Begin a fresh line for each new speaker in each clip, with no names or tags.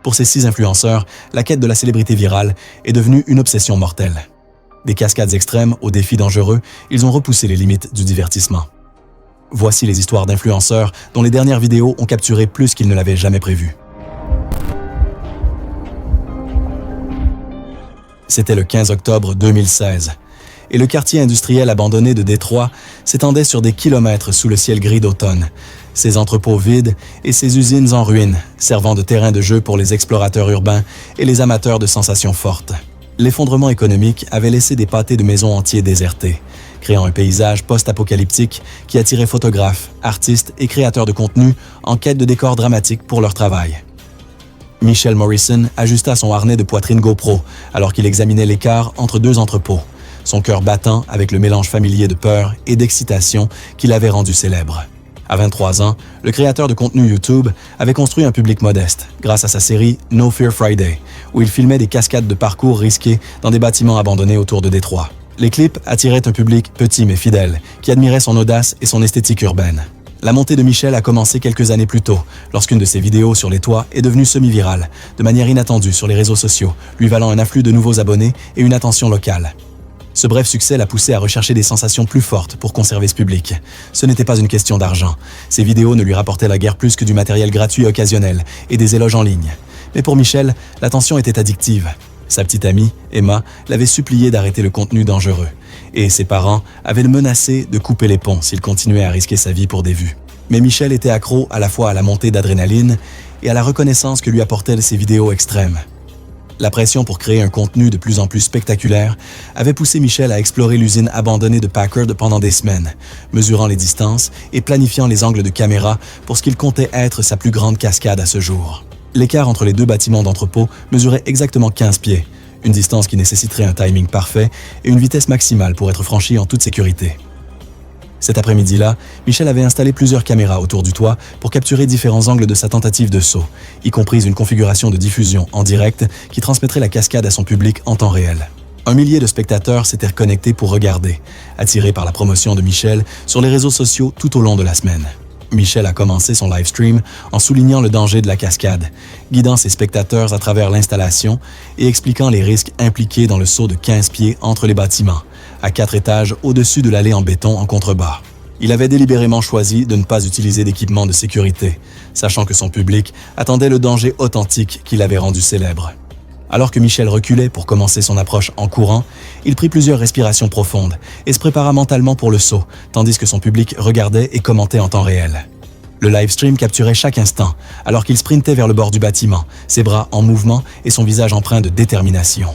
Pour ces 6 influenceurs, la quête de la célébrité virale est devenue une obsession mortelle. Des cascades extrêmes aux défis dangereux, ils ont repoussé les limites du divertissement. Voici les histoires d'influenceurs dont les dernières vidéos ont capturé plus qu'ils ne l'avaient jamais prévu. C'était le 15 octobre 2016, et le quartier industriel abandonné de Détroit s'étendait sur des kilomètres sous le ciel gris d'automne, ses entrepôts vides et ses usines en ruine, servant de terrain de jeu pour les explorateurs urbains et les amateurs de sensations fortes. L'effondrement économique avait laissé des pâtés de maisons entiers désertés, créant un paysage post-apocalyptique qui attirait photographes, artistes et créateurs de contenu en quête de décors dramatiques pour leur travail. Michel Morrison ajusta son harnais de poitrine GoPro alors qu'il examinait l'écart entre 2 entrepôts, son cœur battant avec le mélange familier de peur et d'excitation qui l'avait rendu célèbre. À 23 ans, le créateur de contenu YouTube avait construit un public modeste grâce à sa série No Fear Friday, où il filmait des cascades de parcours risqués dans des bâtiments abandonnés autour de Détroit. Les clips attiraient un public petit mais fidèle, qui admirait son audace et son esthétique urbaine. La montée de Michel a commencé quelques années plus tôt, lorsqu'une de ses vidéos sur les toits est devenue semi-virale, de manière inattendue sur les réseaux sociaux, lui valant un afflux de nouveaux abonnés et une attention locale. Ce bref succès l'a poussé à rechercher des sensations plus fortes pour conserver ce public. Ce n'était pas une question d'argent. Ses vidéos ne lui rapportaient la guère plus que du matériel gratuit et occasionnel et des éloges en ligne. Mais pour Michel, l'attention était addictive. Sa petite amie, Emma, l'avait supplié d'arrêter le contenu dangereux. Et ses parents avaient menacé de couper les ponts s'il continuait à risquer sa vie pour des vues. Mais Michel était accro à la fois à la montée d'adrénaline et à la reconnaissance que lui apportaient ces vidéos extrêmes. La pression pour créer un contenu de plus en plus spectaculaire avait poussé Michel à explorer l'usine abandonnée de Packard pendant des semaines, mesurant les distances et planifiant les angles de caméra pour ce qu'il comptait être sa plus grande cascade à ce jour. L'écart entre les 2 bâtiments d'entrepôt mesurait exactement 15 pieds, une distance qui nécessiterait un timing parfait et une vitesse maximale pour être franchie en toute sécurité. Cet après-midi-là, Michel avait installé plusieurs caméras autour du toit pour capturer différents angles de sa tentative de saut, y compris une configuration de diffusion en direct qui transmettrait la cascade à son public en temps réel. 1 millier de spectateurs s'étaient connectés pour regarder, attirés par la promotion de Michel sur les réseaux sociaux tout au long de la semaine. Michel a commencé son live stream en soulignant le danger de la cascade, guidant ses spectateurs à travers l'installation et expliquant les risques impliqués dans le saut de 15 pieds entre les bâtiments, à 4 étages au-dessus de l'allée en béton en contrebas. Il avait délibérément choisi de ne pas utiliser d'équipement de sécurité, sachant que son public attendait le danger authentique qui l'avait rendu célèbre. Alors que Michel reculait pour commencer son approche en courant, il prit plusieurs respirations profondes et se prépara mentalement pour le saut, tandis que son public regardait et commentait en temps réel. Le live stream capturait chaque instant, alors qu'il sprintait vers le bord du bâtiment, ses bras en mouvement et son visage empreint de détermination.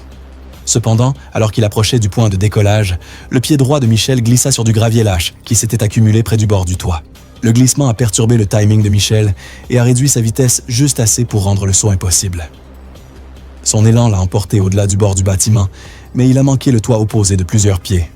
Cependant, alors qu'il approchait du point de décollage, le pied droit de Michel glissa sur du gravier lâche qui s'était accumulé près du bord du toit. Le glissement a perturbé le timing de Michel et a réduit sa vitesse juste assez pour rendre le saut impossible. Son élan l'a emporté au-delà du bord du bâtiment, mais il a manqué le toit opposé de plusieurs pieds.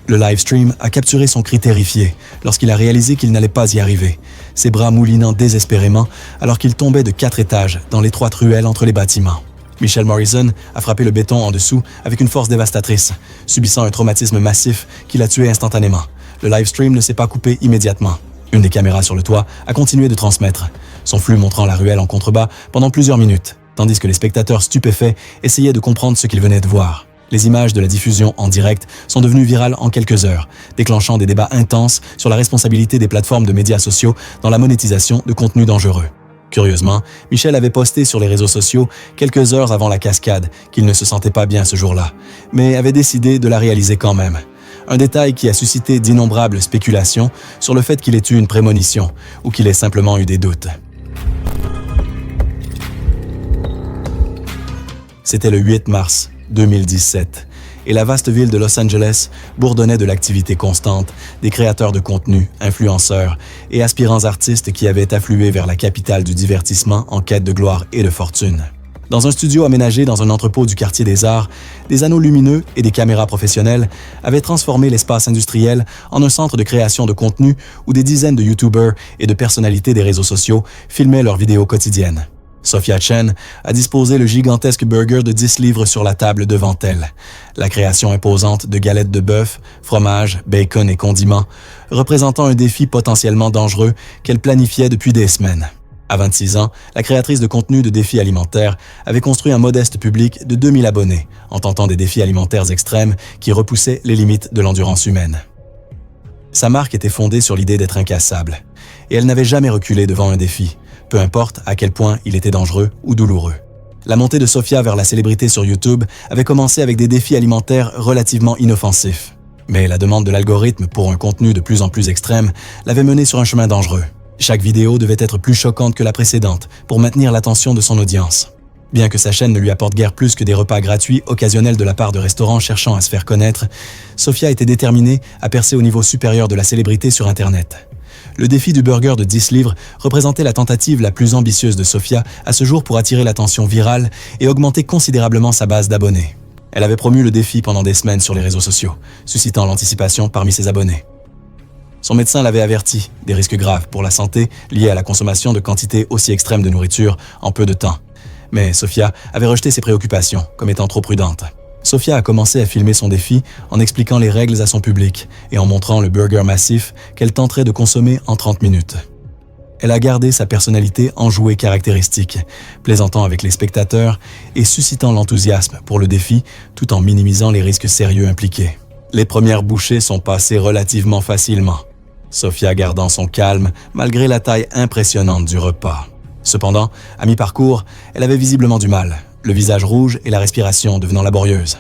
Le live stream a capturé son cri terrifié lorsqu'il a réalisé qu'il n'allait pas y arriver, ses bras moulinant désespérément alors qu'il tombait de 4 étages dans l'étroite ruelle entre les bâtiments. Michel Morrison a frappé le béton en dessous avec une force dévastatrice, subissant un traumatisme massif qui l'a tué instantanément. Le live stream ne s'est pas coupé immédiatement. Une des caméras sur le toit a continué de transmettre, son flux montrant la ruelle en contrebas pendant plusieurs minutes, tandis que les spectateurs stupéfaits essayaient de comprendre ce qu'ils venaient de voir. Les images de la diffusion en direct sont devenues virales en quelques heures, déclenchant des débats intenses sur la responsabilité des plateformes de médias sociaux dans la monétisation de contenus dangereux. Curieusement, Michel avait posté sur les réseaux sociaux quelques heures avant la cascade qu'il ne se sentait pas bien ce jour-là, mais avait décidé de la réaliser quand même. Un détail qui a suscité d'innombrables spéculations sur le fait qu'il ait eu une prémonition ou qu'il ait simplement eu des doutes. C'était le 8 mars 2017 et la vaste ville de Los Angeles bourdonnait de l'activité constante des créateurs de contenu, influenceurs et aspirants artistes qui avaient afflué vers la capitale du divertissement en quête de gloire et de fortune. Dans un studio aménagé dans un entrepôt du quartier des Arts, des anneaux lumineux et des caméras professionnelles avaient transformé l'espace industriel en un centre de création de contenu où des dizaines de YouTubers et de personnalités des réseaux sociaux filmaient leurs vidéos quotidiennes. Sophia Chen a disposé le gigantesque burger de 10 livres sur la table devant elle. La création imposante de galettes de bœuf, fromage, bacon et condiments, représentant un défi potentiellement dangereux qu'elle planifiait depuis des semaines. À 26 ans, la créatrice de contenu de défis alimentaires avait construit un modeste public de 2000 abonnés en tentant des défis alimentaires extrêmes qui repoussaient les limites de l'endurance humaine. Sa marque était fondée sur l'idée d'être incassable, et elle n'avait jamais reculé devant un défi, peu importe à quel point il était dangereux ou douloureux. La montée de Sofia vers la célébrité sur YouTube avait commencé avec des défis alimentaires relativement inoffensifs. Mais la demande de l'algorithme pour un contenu de plus en plus extrême l'avait menée sur un chemin dangereux. Chaque vidéo devait être plus choquante que la précédente pour maintenir l'attention de son audience. Bien que sa chaîne ne lui apporte guère plus que des repas gratuits occasionnels de la part de restaurants cherchant à se faire connaître, Sofia était déterminée à percer au niveau supérieur de la célébrité sur Internet. Le défi du burger de 10 livres représentait la tentative la plus ambitieuse de Sofia à ce jour pour attirer l'attention virale et augmenter considérablement sa base d'abonnés. Elle avait promu le défi pendant des semaines sur les réseaux sociaux, suscitant l'anticipation parmi ses abonnés. Son médecin l'avait averti des risques graves pour la santé liés à la consommation de quantités aussi extrêmes de nourriture en peu de temps. Mais Sofia avait rejeté ses préoccupations comme étant trop prudente. Sofia a commencé à filmer son défi en expliquant les règles à son public et en montrant le burger massif qu'elle tenterait de consommer en 30 minutes. Elle a gardé sa personnalité enjouée caractéristique, plaisantant avec les spectateurs et suscitant l'enthousiasme pour le défi tout en minimisant les risques sérieux impliqués. Les premières bouchées sont passées relativement facilement, Sofia gardant son calme malgré la taille impressionnante du repas. Cependant, à mi-parcours, elle avait visiblement du mal, le visage rouge et la respiration devenant laborieuse.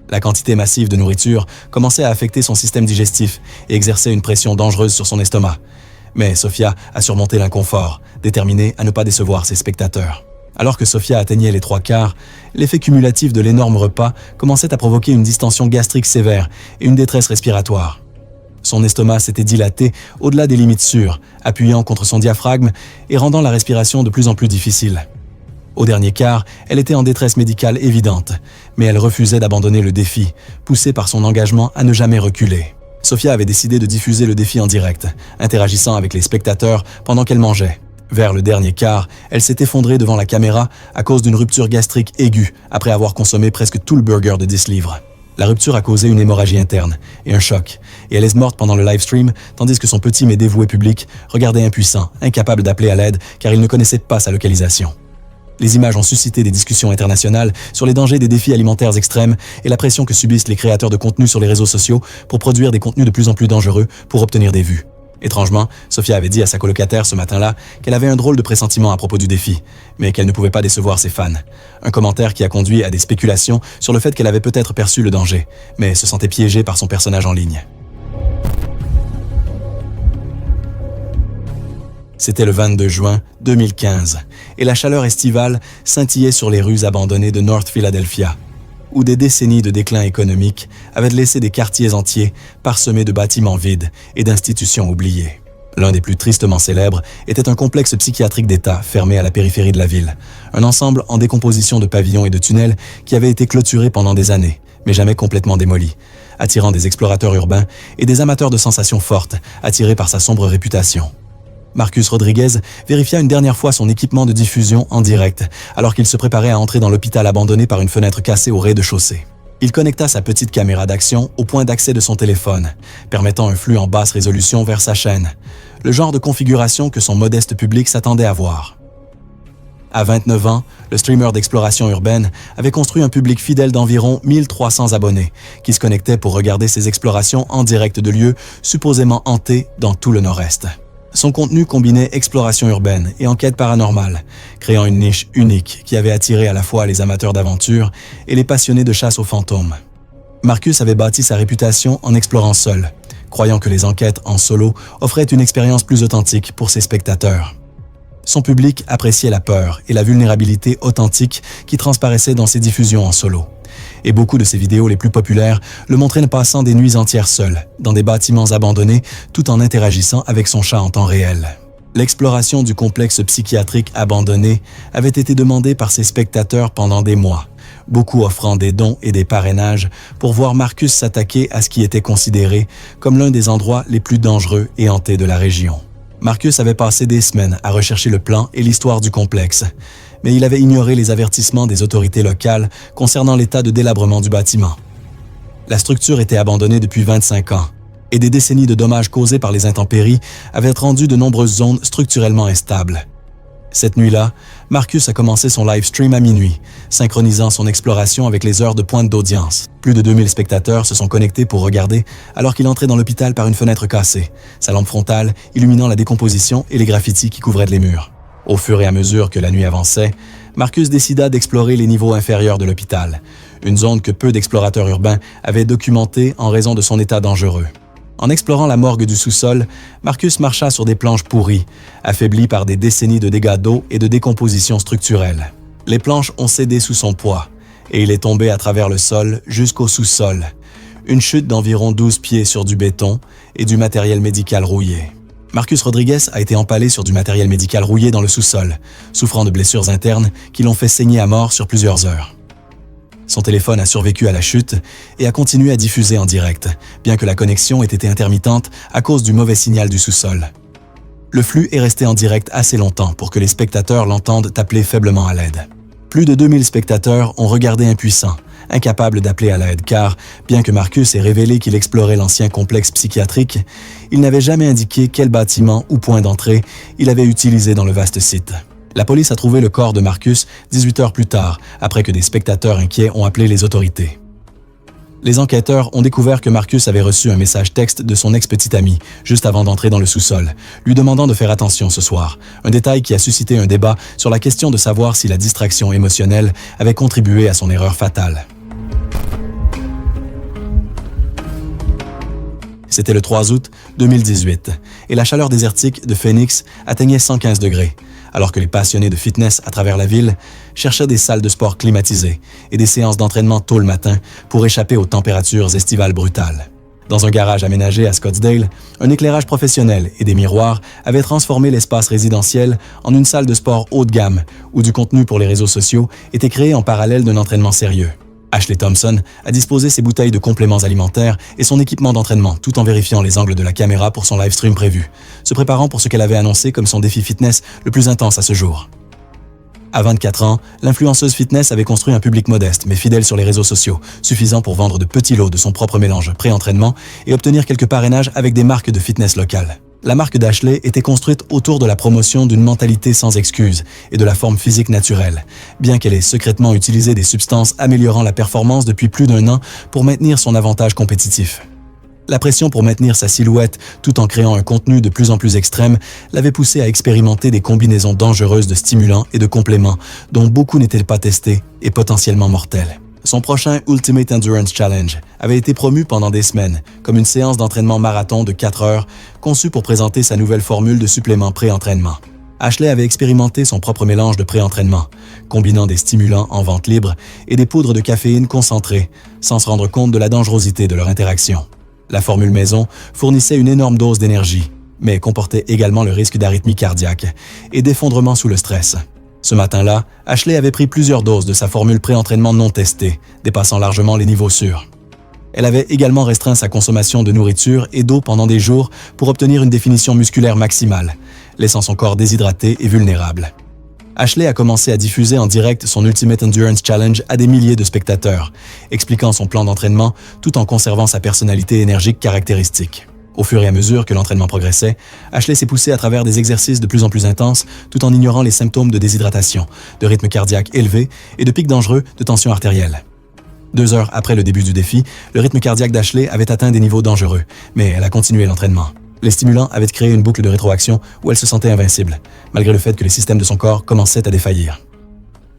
La quantité massive de nourriture commençait à affecter son système digestif et exerçait une pression dangereuse sur son estomac. Mais Sofia a surmonté l'inconfort, déterminée à ne pas décevoir ses spectateurs. Alors que Sofia atteignait les 3/4, l'effet cumulatif de l'énorme repas commençait à provoquer une distension gastrique sévère et une détresse respiratoire. Son estomac s'était dilaté au-delà des limites sûres, appuyant contre son diaphragme et rendant la respiration de plus en plus difficile. Au dernier quart, elle était en détresse médicale évidente, mais elle refusait d'abandonner le défi, poussée par son engagement à ne jamais reculer. Sofia avait décidé de diffuser le défi en direct, interagissant avec les spectateurs pendant qu'elle mangeait. Vers le dernier quart, elle s'est effondrée devant la caméra à cause d'une rupture gastrique aiguë après avoir consommé presque tout le burger de 10 livres. La rupture a causé une hémorragie interne et un choc, et elle est morte pendant le live stream, tandis que son petit mais dévoué public regardait impuissant, incapable d'appeler à l'aide car il ne connaissait pas sa localisation. Les images ont suscité des discussions internationales sur les dangers des défis alimentaires extrêmes et la pression que subissent les créateurs de contenu sur les réseaux sociaux pour produire des contenus de plus en plus dangereux pour obtenir des vues. Étrangement, Sofia avait dit à sa colocataire ce matin-là qu'elle avait un drôle de pressentiment à propos du défi, mais qu'elle ne pouvait pas décevoir ses fans. Un commentaire qui a conduit à des spéculations sur le fait qu'elle avait peut-être perçu le danger, mais se sentait piégée par son personnage en ligne. C'était le 22 juin 2015, et la chaleur estivale scintillait sur les rues abandonnées de North Philadelphia, où des décennies de déclin économique avaient laissé des quartiers entiers parsemés de bâtiments vides et d'institutions oubliées. L'un des plus tristement célèbres était un complexe psychiatrique d'État fermé à la périphérie de la ville, un ensemble en décomposition de pavillons et de tunnels qui avait été clôturé pendant des années, mais jamais complètement démoli, attirant des explorateurs urbains et des amateurs de sensations fortes attirés par sa sombre réputation. Marcus Rodriguez vérifia une dernière fois son équipement de diffusion en direct, alors qu'il se préparait à entrer dans l'hôpital abandonné par une fenêtre cassée au rez-de-chaussée. Il connecta sa petite caméra d'action au point d'accès de son téléphone, permettant un flux en basse résolution vers sa chaîne, le genre de configuration que son modeste public s'attendait à voir. À 29 ans, le streamer d'exploration urbaine avait construit un public fidèle d'environ 1300 abonnés, qui se connectaient pour regarder ses explorations en direct de lieux supposément hantés dans tout le Nord-Est. Son contenu combinait exploration urbaine et enquête paranormale, créant une niche unique qui avait attiré à la fois les amateurs d'aventure et les passionnés de chasse aux fantômes. Marcus avait bâti sa réputation en explorant seul, croyant que les enquêtes en solo offraient une expérience plus authentique pour ses spectateurs. Son public appréciait la peur et la vulnérabilité authentique qui transparaissaient dans ses diffusions en solo. Et beaucoup de ses vidéos les plus populaires le montraient passant des nuits entières seul, dans des bâtiments abandonnés, tout en interagissant avec son chat en temps réel. L'exploration du complexe psychiatrique abandonné avait été demandée par ses spectateurs pendant des mois, beaucoup offrant des dons et des parrainages pour voir Marcus s'attaquer à ce qui était considéré comme l'un des endroits les plus dangereux et hantés de la région. Marcus avait passé des semaines à rechercher le plan et l'histoire du complexe, mais il avait ignoré les avertissements des autorités locales concernant l'état de délabrement du bâtiment. La structure était abandonnée depuis 25 ans, et des décennies de dommages causés par les intempéries avaient rendu de nombreuses zones structurellement instables. Cette nuit-là, Marcus a commencé son live stream à minuit, synchronisant son exploration avec les heures de pointe d'audience. Plus de 2000 spectateurs se sont connectés pour regarder alors qu'il entrait dans l'hôpital par une fenêtre cassée, sa lampe frontale illuminant la décomposition et les graffitis qui couvraient les murs. Au fur et à mesure que la nuit avançait, Marcus décida d'explorer les niveaux inférieurs de l'hôpital, une zone que peu d'explorateurs urbains avaient documentée en raison de son état dangereux. En explorant la morgue du sous-sol, Marcus marcha sur des planches pourries, affaiblies par des décennies de dégâts d'eau et de décomposition structurelle. Les planches ont cédé sous son poids, et il est tombé à travers le sol jusqu'au sous-sol, une chute d'environ 12 pieds sur du béton et du matériel médical rouillé. Marcus Rodriguez a été empalé sur du matériel médical rouillé dans le sous-sol, souffrant de blessures internes qui l'ont fait saigner à mort sur plusieurs heures. Son téléphone a survécu à la chute et a continué à diffuser en direct, bien que la connexion ait été intermittente à cause du mauvais signal du sous-sol. Le flux est resté en direct assez longtemps pour que les spectateurs l'entendent appeler faiblement à l'aide. Plus de 2000 spectateurs ont regardé impuissants, incapables d'appeler à l'aide car, bien que Marcus ait révélé qu'il explorait l'ancien complexe psychiatrique, il n'avait jamais indiqué quel bâtiment ou point d'entrée il avait utilisé dans le vaste site. La police a trouvé le corps de Marcus 18 heures plus tard, après que des spectateurs inquiets ont appelé les autorités. Les enquêteurs ont découvert que Marcus avait reçu un message texte de son ex-petite amie, juste avant d'entrer dans le sous-sol, lui demandant de faire attention ce soir, un détail qui a suscité un débat sur la question de savoir si la distraction émotionnelle avait contribué à son erreur fatale. C'était le 3 août 2018, et la chaleur désertique de Phoenix atteignait 115 degrés, alors que les passionnés de fitness à travers la ville cherchaient des salles de sport climatisées et des séances d'entraînement tôt le matin pour échapper aux températures estivales brutales. Dans un garage aménagé à Scottsdale, un éclairage professionnel et des miroirs avaient transformé l'espace résidentiel en une salle de sport haut de gamme où du contenu pour les réseaux sociaux était créé en parallèle d'un entraînement sérieux. Ashley Thompson a disposé ses bouteilles de compléments alimentaires et son équipement d'entraînement tout en vérifiant les angles de la caméra pour son live stream prévu, se préparant pour ce qu'elle avait annoncé comme son défi fitness le plus intense à ce jour. À 24 ans, l'influenceuse fitness avait construit un public modeste mais fidèle sur les réseaux sociaux, suffisant pour vendre de petits lots de son propre mélange pré-entraînement et obtenir quelques parrainages avec des marques de fitness locales. La marque d'Ashley était construite autour de la promotion d'une mentalité sans excuses et de la forme physique naturelle, bien qu'elle ait secrètement utilisé des substances améliorant la performance depuis plus d'1 an pour maintenir son avantage compétitif. La pression pour maintenir sa silhouette tout en créant un contenu de plus en plus extrême l'avait poussé à expérimenter des combinaisons dangereuses de stimulants et de compléments dont beaucoup n'étaient pas testés et potentiellement mortels. Son prochain Ultimate Endurance Challenge avait été promu pendant des semaines comme une séance d'entraînement marathon de 4 heures conçue pour présenter sa nouvelle formule de supplément pré-entraînement. Ashley avait expérimenté son propre mélange de pré-entraînement, combinant des stimulants en vente libre et des poudres de caféine concentrées, sans se rendre compte de la dangerosité de leur interaction. La formule maison fournissait une énorme dose d'énergie, mais comportait également le risque d'arythmie cardiaque et d'effondrement sous le stress. Ce matin-là, Ashley avait pris plusieurs doses de sa formule pré-entraînement non testée, dépassant largement les niveaux sûrs. Elle avait également restreint sa consommation de nourriture et d'eau pendant des jours pour obtenir une définition musculaire maximale, laissant son corps déshydraté et vulnérable. Ashley a commencé à diffuser en direct son Ultimate Endurance Challenge à des milliers de spectateurs, expliquant son plan d'entraînement tout en conservant sa personnalité énergique caractéristique. Au fur et à mesure que l'entraînement progressait, Ashley s'est poussée à travers des exercices de plus en plus intenses tout en ignorant les symptômes de déshydratation, de rythme cardiaque élevé et de pics dangereux de tension artérielle. 2 heures après le début du défi, le rythme cardiaque d'Ashley avait atteint des niveaux dangereux, mais elle a continué l'entraînement. Les stimulants avaient créé une boucle de rétroaction où elle se sentait invincible, malgré le fait que les systèmes de son corps commençaient à défaillir.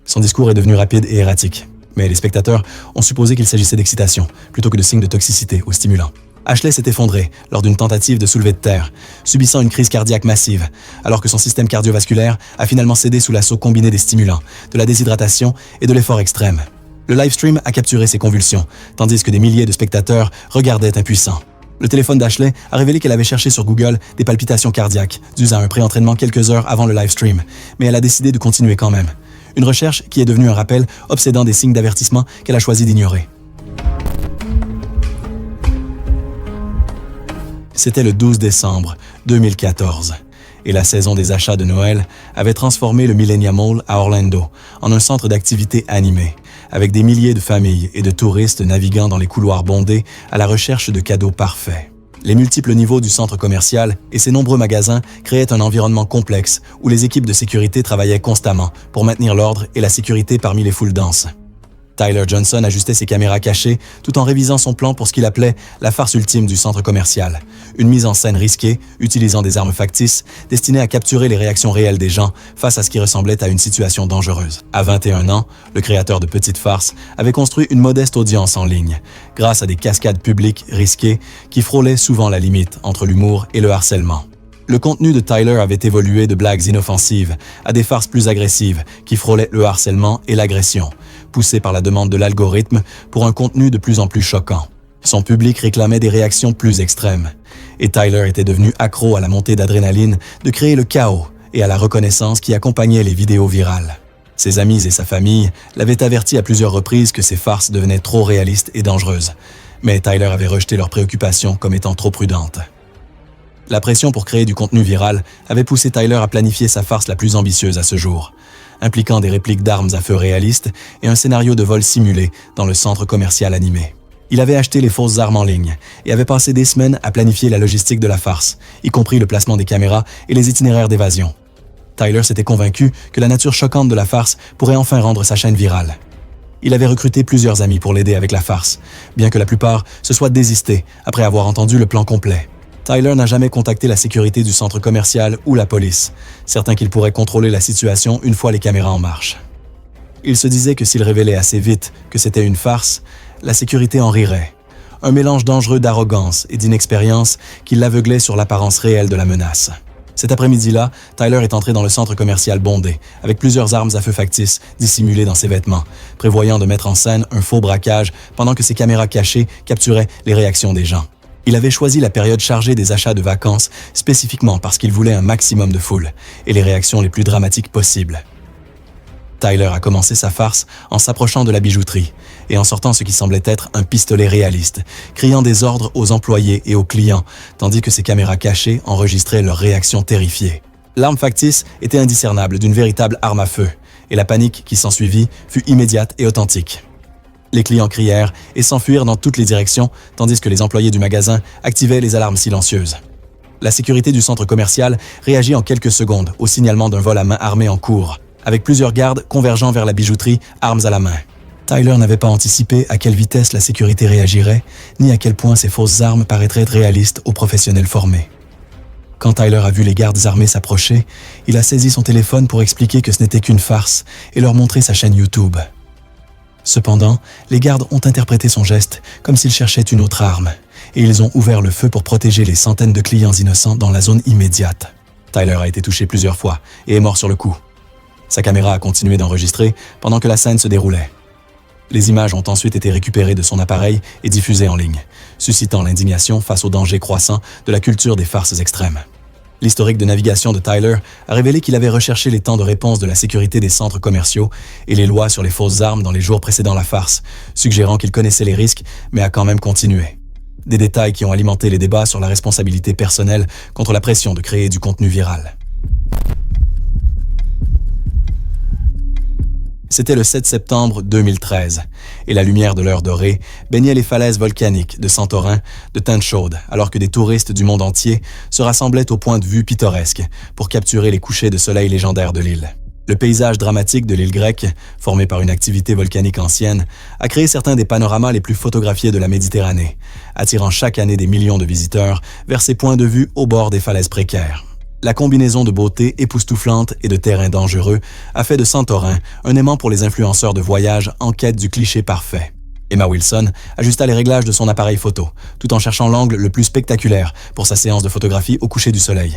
Son discours est devenu rapide et erratique, mais les spectateurs ont supposé qu'il s'agissait d'excitation, plutôt que de signes de toxicité aux stimulants. Ashley s'est effondrée lors d'une tentative de soulevé de terre, subissant une crise cardiaque massive, alors que son système cardiovasculaire a finalement cédé sous l'assaut combiné des stimulants, de la déshydratation et de l'effort extrême. Le livestream a capturé ses convulsions, tandis que des milliers de spectateurs regardaient impuissants. Le téléphone d'Ashley a révélé qu'elle avait cherché sur Google des palpitations cardiaques, dues à un pré-entraînement quelques heures avant le livestream, mais elle a décidé de continuer quand même. Une recherche qui est devenue un rappel obsédant des signes d'avertissement qu'elle a choisi d'ignorer. C'était le 12 décembre 2014, et la saison des achats de Noël avait transformé le Millennium Mall à Orlando en un centre d'activités animé, avec des milliers de familles et de touristes naviguant dans les couloirs bondés à la recherche de cadeaux parfaits. Les multiples niveaux du centre commercial et ses nombreux magasins créaient un environnement complexe où les équipes de sécurité travaillaient constamment pour maintenir l'ordre et la sécurité parmi les foules denses. Tyler Johnson ajustait ses caméras cachées tout en révisant son plan pour ce qu'il appelait la farce ultime du centre commercial. Une mise en scène risquée, utilisant des armes factices, destinée à capturer les réactions réelles des gens face à ce qui ressemblait à une situation dangereuse. À 21 ans, le créateur de Petites Farces avait construit une modeste audience en ligne, grâce à des cascades publiques risquées qui frôlaient souvent la limite entre l'humour et le harcèlement. Le contenu de Tyler avait évolué de blagues inoffensives à des farces plus agressives qui frôlaient le harcèlement et l'agression, poussé par la demande de l'algorithme pour un contenu de plus en plus choquant. Son public réclamait des réactions plus extrêmes, et Tyler était devenu accro à la montée d'adrénaline de créer le chaos et à la reconnaissance qui accompagnait les vidéos virales. Ses amis et sa famille l'avaient averti à plusieurs reprises que ces farces devenaient trop réalistes et dangereuses, mais Tyler avait rejeté leurs préoccupations comme étant trop prudentes. La pression pour créer du contenu viral avait poussé Tyler à planifier sa farce la plus ambitieuse à ce jour, impliquant des répliques d'armes à feu réalistes et un scénario de vol simulé dans le centre commercial animé. Il avait acheté les fausses armes en ligne et avait passé des semaines à planifier la logistique de la farce, y compris le placement des caméras et les itinéraires d'évasion. Tyler s'était convaincu que la nature choquante de la farce pourrait enfin rendre sa chaîne virale. Il avait recruté plusieurs amis pour l'aider avec la farce, bien que la plupart se soient désistés après avoir entendu le plan complet. Tyler n'a jamais contacté la sécurité du centre commercial ou la police, certain qu'il pourrait contrôler la situation une fois les caméras en marche. Il se disait que s'il révélait assez vite que c'était une farce, la sécurité en rirait. Un mélange dangereux d'arrogance et d'inexpérience qui l'aveuglait sur l'apparence réelle de la menace. Cet après-midi-là, Tyler est entré dans le centre commercial bondé, avec plusieurs armes à feu factices dissimulées dans ses vêtements, prévoyant de mettre en scène un faux braquage pendant que ses caméras cachées capturaient les réactions des gens. Il avait choisi la période chargée des achats de vacances spécifiquement parce qu'il voulait un maximum de foule et les réactions les plus dramatiques possibles. Tyler a commencé sa farce en s'approchant de la bijouterie et en sortant ce qui semblait être un pistolet réaliste, criant des ordres aux employés et aux clients, tandis que ses caméras cachées enregistraient leurs réactions terrifiées. L'arme factice était indiscernable d'une véritable arme à feu, et la panique qui s'ensuivit fut immédiate et authentique. Les clients crièrent et s'enfuirent dans toutes les directions, tandis que les employés du magasin activaient les alarmes silencieuses. La sécurité du centre commercial réagit en quelques secondes au signalement d'un vol à main armé en cours, avec plusieurs gardes convergeant vers la bijouterie, armes à la main. Tyler n'avait pas anticipé à quelle vitesse la sécurité réagirait, ni à quel point ces fausses armes paraîtraient réalistes aux professionnels formés. Quand Tyler a vu les gardes armés s'approcher, il a saisi son téléphone pour expliquer que ce n'était qu'une farce et leur montrer sa chaîne YouTube. Cependant, les gardes ont interprété son geste comme s'il cherchait une autre arme, et ils ont ouvert le feu pour protéger les centaines de clients innocents dans la zone immédiate. Tyler a été touché plusieurs fois et est mort sur le coup. Sa caméra a continué d'enregistrer pendant que la scène se déroulait. Les images ont ensuite été récupérées de son appareil et diffusées en ligne, suscitant l'indignation face au danger croissant de la culture des farces extrêmes. L'historique de navigation de Tyler a révélé qu'il avait recherché les temps de réponse de la sécurité des centres commerciaux et les lois sur les fausses armes dans les jours précédant la farce, suggérant qu'il connaissait les risques, mais a quand même continué. Des détails qui ont alimenté les débats sur la responsabilité personnelle contre la pression de créer du contenu viral. C'était le 7 septembre 2013, et la lumière de l'heure dorée baignait les falaises volcaniques de Santorin, de teinte chaude, alors que des touristes du monde entier se rassemblaient au point de vue pittoresque pour capturer les couchers de soleil légendaires de l'île. Le paysage dramatique de l'île grecque, formé par une activité volcanique ancienne, a créé certains des panoramas les plus photographiés de la Méditerranée, attirant chaque année des millions de visiteurs vers ces points de vue au bord des falaises précaires. La combinaison de beauté époustouflante et de terrain dangereux a fait de Santorin un aimant pour les influenceurs de voyage en quête du cliché parfait. Emma Wilson ajusta les réglages de son appareil photo, tout en cherchant l'angle le plus spectaculaire pour sa séance de photographie au coucher du soleil.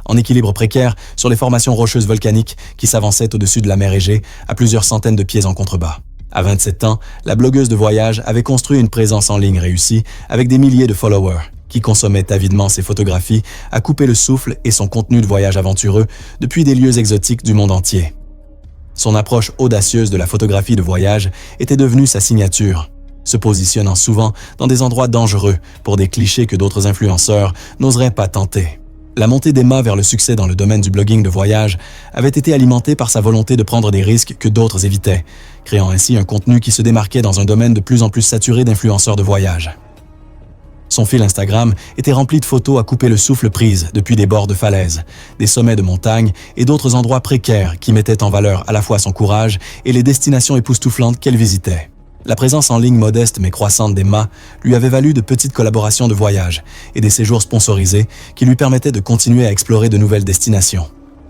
En équilibre précaire sur les formations rocheuses volcaniques qui s'avançaient au-dessus de la mer Égée à plusieurs centaines de pieds en contrebas. À 27 ans, la blogueuse de voyage avait construit une présence en ligne réussie avec des milliers de followers, qui consommait avidement ses photographies, a coupé le souffle et son contenu de voyage aventureux depuis des lieux exotiques du monde entier. Son approche audacieuse de la photographie de voyage était devenue sa signature, se positionnant souvent dans des endroits dangereux pour des clichés que d'autres influenceurs n'oseraient pas tenter. La montée d'Emma vers le succès dans le domaine du blogging de voyage avait été alimentée par sa volonté de prendre des risques que d'autres évitaient, créant ainsi un contenu qui se démarquait dans un domaine de plus en plus saturé d'influenceurs de voyage. Son fil Instagram était rempli de photos à couper le souffle prises depuis des bords de falaises, des sommets de montagnes et d'autres endroits précaires qui mettaient en valeur à la fois son courage et les destinations époustouflantes qu'elle visitait. La présence en ligne modeste mais croissante d'Emma lui avait valu de petites collaborations de voyage et des séjours sponsorisés qui lui permettaient de continuer à explorer de nouvelles destinations.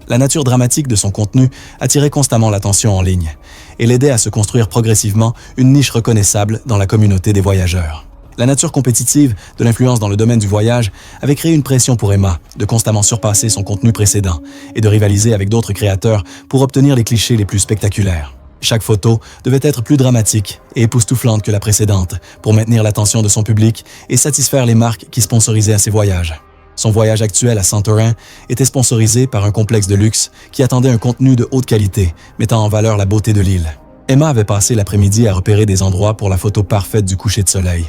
La nature dramatique de son contenu attirait constamment l'attention en ligne et l'aidait à se construire progressivement une niche reconnaissable dans la communauté des voyageurs. La nature compétitive de l'influence dans le domaine du voyage avait créé une pression pour Emma de constamment surpasser son contenu précédent et de rivaliser avec d'autres créateurs pour obtenir les clichés les plus spectaculaires. Chaque photo devait être plus dramatique et époustouflante que la précédente pour maintenir l'attention de son public et satisfaire les marques qui sponsorisaient ses voyages. Son voyage actuel à Santorin était sponsorisé par un complexe de luxe qui attendait un contenu de haute qualité, mettant en valeur la beauté de l'île. Emma avait passé l'après-midi à repérer des endroits pour la photo parfaite du coucher de soleil,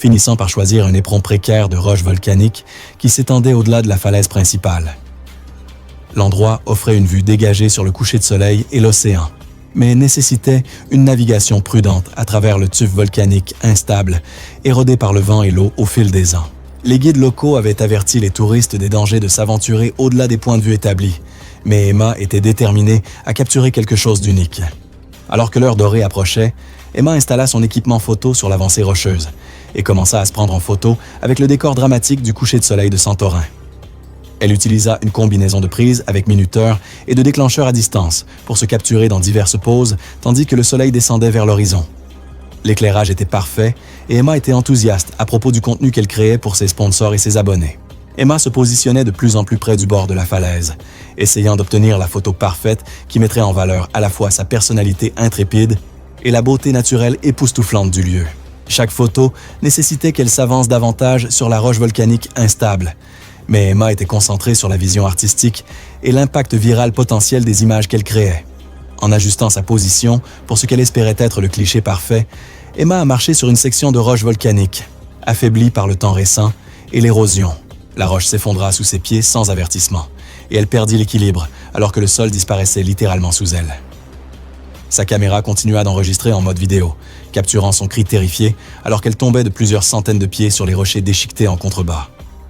finissant par choisir un éperon précaire de roches volcaniques qui s'étendait au-delà de la falaise principale. L'endroit offrait une vue dégagée sur le coucher de soleil et l'océan, mais nécessitait une navigation prudente à travers le tuf volcanique instable, érodé par le vent et l'eau au fil des ans. Les guides locaux avaient averti les touristes des dangers de s'aventurer au-delà des points de vue établis, mais Emma était déterminée à capturer quelque chose d'unique. Alors que l'heure dorée approchait, Emma installa son équipement photo sur l'avancée rocheuse et commença à se prendre en photo avec le décor dramatique du coucher de soleil de Santorin. Elle utilisa une combinaison de prises avec minuteur et de déclencheur à distance pour se capturer dans diverses poses tandis que le soleil descendait vers l'horizon. L'éclairage était parfait et Emma était enthousiaste à propos du contenu qu'elle créait pour ses sponsors et ses abonnés. Emma se positionnait de plus en plus près du bord de la falaise, essayant d'obtenir la photo parfaite qui mettrait en valeur à la fois sa personnalité intrépide et la beauté naturelle époustouflante du lieu. Chaque photo nécessitait qu'elle s'avance davantage sur la roche volcanique instable, mais Emma était concentrée sur la vision artistique et l'impact viral potentiel des images qu'elle créait. En ajustant sa position pour ce qu'elle espérait être le cliché parfait, Emma a marché sur une section de roche volcanique, affaiblie par le temps récent et l'érosion. La roche s'effondra sous ses pieds sans avertissement, et elle perdit l'équilibre alors que le sol disparaissait littéralement sous elle. Sa caméra continua d'enregistrer en mode vidéo, capturant son cri terrifié alors qu'elle tombait de plusieurs centaines de pieds sur les rochers déchiquetés en contrebas.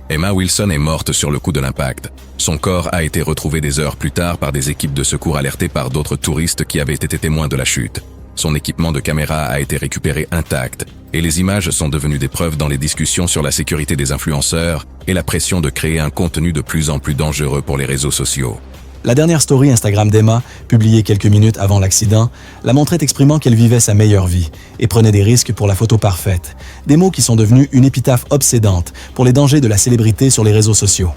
Emma Wilson est morte sur le coup de l'impact. Son corps a été retrouvé des heures plus tard par des équipes de secours alertées par d'autres touristes qui avaient été témoins de la chute. Son équipement de caméra a été récupéré intact et les images sont devenues des preuves dans les discussions sur la sécurité des influenceurs et la pression de créer un contenu de plus en plus dangereux pour les réseaux sociaux.
La dernière story Instagram d'Emma, publiée quelques minutes avant l'accident, la montrait exprimant qu'elle vivait sa meilleure vie et prenait des risques pour la photo parfaite. Des mots qui sont devenus une épitaphe obsédante pour les dangers de la célébrité sur les réseaux sociaux.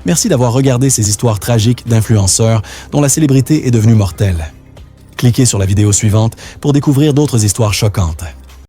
Merci d'avoir regardé ces histoires tragiques d'influenceurs dont la célébrité est devenue mortelle. Cliquez sur la vidéo suivante pour découvrir d'autres histoires choquantes.